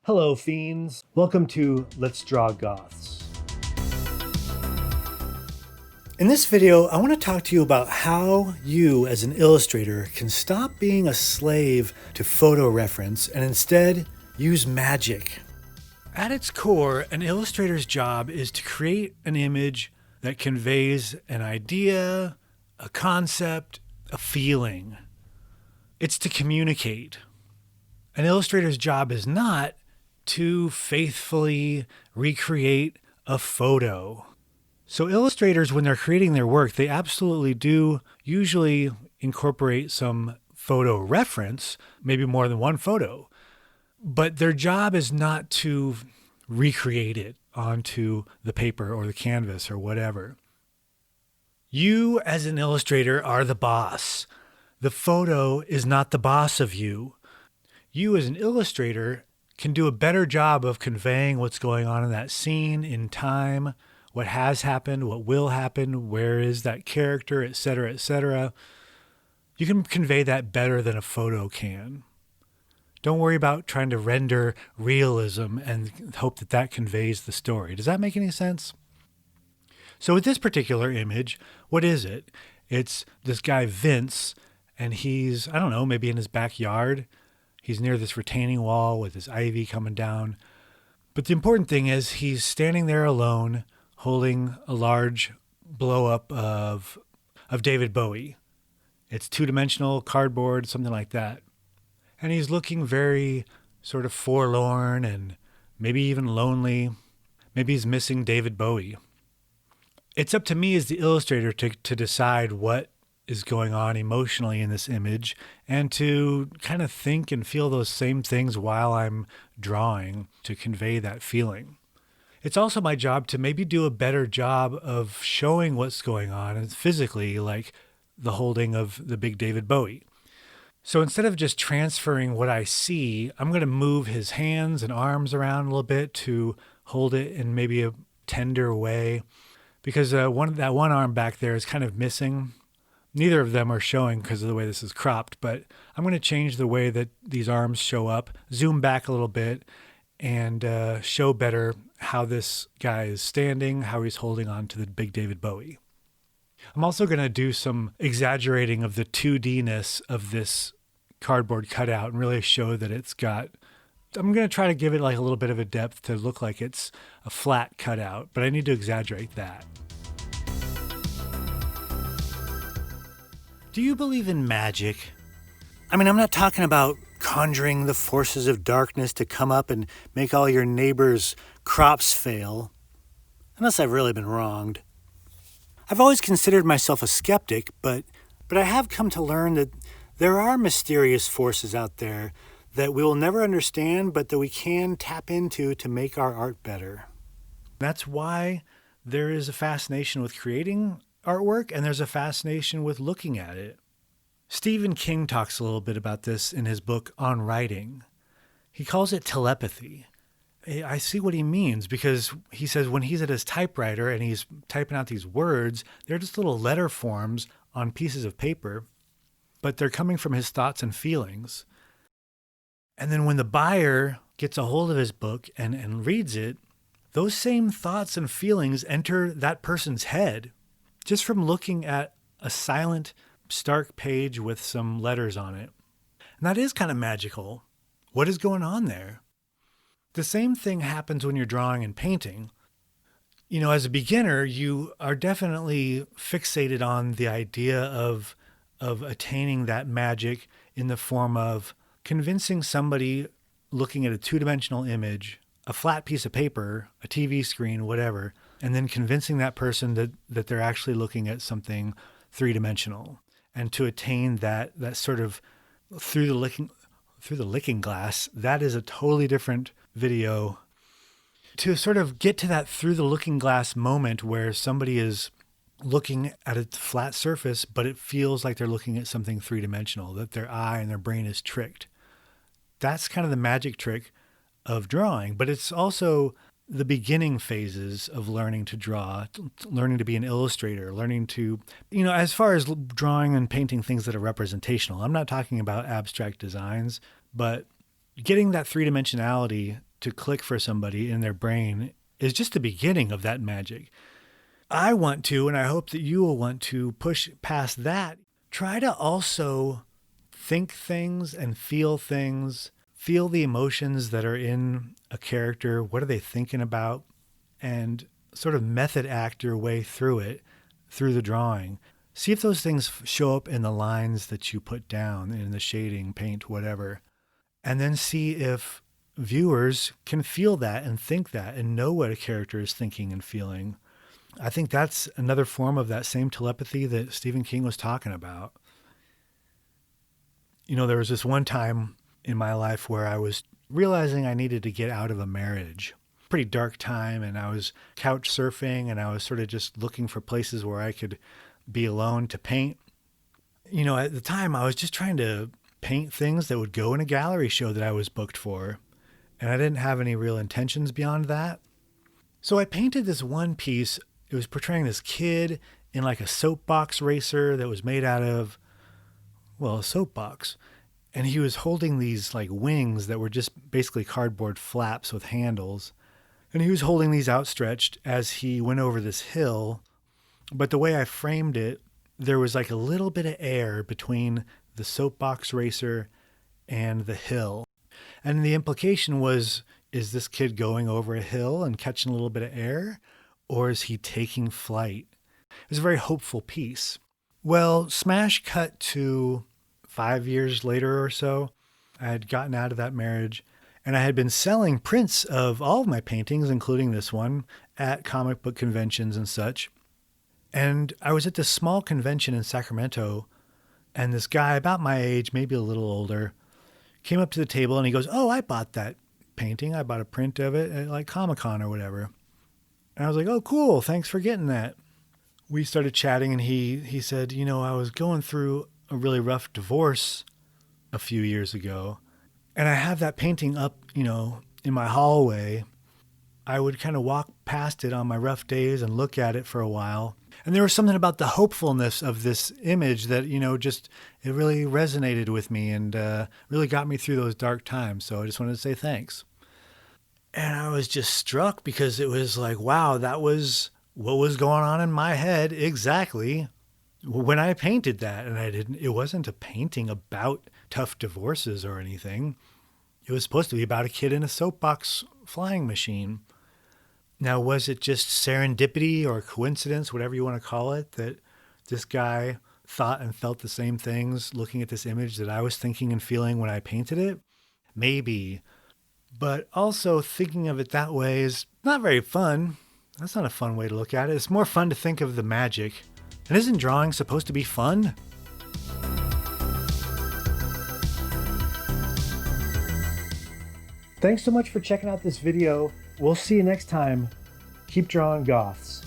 Hello, fiends. Welcome to Let's Draw Goths. In this video, I want to talk to you about how you, as an illustrator, can stop being a slave to photo reference and instead use magic. At its core, an illustrator's job is to create an image that conveys an idea, a concept, a feeling. It's to communicate. An illustrator's job is not to faithfully recreate a photo. So illustrators, when they're creating their work, they absolutely do usually incorporate some photo reference, maybe more than one photo. But their job is not to recreate it onto the paper or the canvas or whatever. You, as an illustrator, are the boss. The photo is not the boss of you. You, as an illustrator, can do a better job of conveying what's going on in that scene in time, what has happened, what will happen, where is that character, etc., etc. You can convey that better than a photo can. Don't worry about trying to render realism and hope that that conveys the story. Does that make any sense? So with this particular image, what is it? It's this guy Vince, and he's, I don't know, maybe in his backyard. He's near this retaining wall with his ivy coming down. But the important thing is he's standing there alone, holding a large blow-up of David Bowie. It's two-dimensional cardboard, something like that. And he's looking very sort of forlorn and maybe even lonely. Maybe he's missing David Bowie. It's up to me as the illustrator to decide what is going on emotionally in this image and to kind of think and feel those same things while I'm drawing to convey that feeling. It's also my job to maybe do a better job of showing what's going on physically, like the holding of the big David Bowie. So instead of just transferring what I see, I'm going to move his hands and arms around a little bit to hold it in maybe a tender way, because that one arm back there is kind of missing. Neither of them are showing because of the way this is cropped, but I'm going to change the way that these arms show up, zoom back a little bit, and show better how this guy is standing, how he's holding on to the big David Bowie. I'm also going to do some exaggerating of the 2D-ness of this cardboard cutout and really show that I'm going to try to give it like a little bit of a depth to look like it's a flat cutout, but I need to exaggerate that. Do you believe in magic? I mean, I'm not talking about conjuring the forces of darkness to come up and make all your neighbors' crops fail, unless I've really been wronged. I've always considered myself a skeptic, but I have come to learn that there are mysterious forces out there that we will never understand, but that we can tap into to make our art better. That's why there is a fascination with creating artwork, and there's a fascination with looking at it. Stephen King talks a little bit about this in his book On Writing. He calls it telepathy. I see what he means, because he says when he's at his typewriter and he's typing out these words, they're just little letter forms on pieces of paper, but they're coming from his thoughts and feelings. And then when the buyer gets a hold of his book and reads it, those same thoughts and feelings enter that person's head just from looking at a silent, stark page with some letters on it. And that is kind of magical. What is going on there? The same thing happens when you're drawing and painting. You know, as a beginner, you are definitely fixated on the idea of attaining that magic in the form of convincing somebody looking at a two-dimensional image, a flat piece of paper, a TV screen, whatever, and then convincing that person that they're actually looking at something three-dimensional. And to attain that sort of through the looking glass, that is a totally different video. To sort of get to that through the looking glass moment where somebody is looking at a flat surface, but it feels like they're looking at something three-dimensional, that their eye and their brain is tricked. That's kind of the magic trick of drawing, but it's also the beginning phases of learning to draw, learning to be an illustrator, learning to, as far as drawing and painting things that are representational, I'm not talking about abstract designs, but getting that three-dimensionality to click for somebody in their brain is just the beginning of that magic. I want to, and I hope that you will want to push past that. Try to also think things and feel things, feel the emotions that are in a character. What are they thinking about? And sort of method act your way through it, through the drawing. See if those things show up in the lines that you put down, in the shading, paint, whatever. And then see if viewers can feel that and think that and know what a character is thinking and feeling. I think that's another form of that same telepathy that Stephen King was talking about. You know, there was this one time in my life where I was realizing I needed to get out of a marriage. Pretty dark time, and I was couch surfing, and I was sort of just looking for places where I could be alone to paint. You know, at the time, I was just trying to paint things that would go in a gallery show that I was booked for, and I didn't have any real intentions beyond that. So I painted this one piece. It was portraying this kid in like a soapbox racer that was made out of, well, a soapbox. And he was holding these like wings that were just basically cardboard flaps with handles. And he was holding these outstretched as he went over this hill. But the way I framed it, there was like a little bit of air between the soapbox racer and the hill. And the implication was, is this kid going over a hill and catching a little bit of air? Or is he taking flight? It was a very hopeful piece. Well, smash cut to 5 years later or so. I had gotten out of that marriage, and I had been selling prints of all of my paintings, including this one, at comic book conventions and such. And I was at this small convention in Sacramento, and this guy about my age, maybe a little older, came up to the table and he goes, "Oh, I bought that painting. I bought a print of it at like Comic-Con or whatever." And I was like, "Oh, cool. Thanks for getting that." We started chatting, and he said, "You know, I was going through a really rough divorce a few years ago, and I have that painting up, you know, in my hallway. I would kind of walk past it on my rough days and look at it for a while. And there was something about the hopefulness of this image that, you know, just, it really resonated with me and really got me through those dark times. So I just wanted to say thanks." And I was just struck because it was like, wow, that was what was going on in my head exactly when I painted that. And it wasn't a painting about tough divorces or anything. It was supposed to be about a kid in a soapbox flying machine. Now, was it just serendipity or coincidence, whatever you want to call it, that this guy thought and felt the same things looking at this image that I was thinking and feeling when I painted it? Maybe. But also thinking of it that way is not very fun. That's not a fun way to look at it. It's more fun to think of the magic. And isn't drawing supposed to be fun? Thanks so much for checking out this video. We'll see you next time. Keep drawing goths.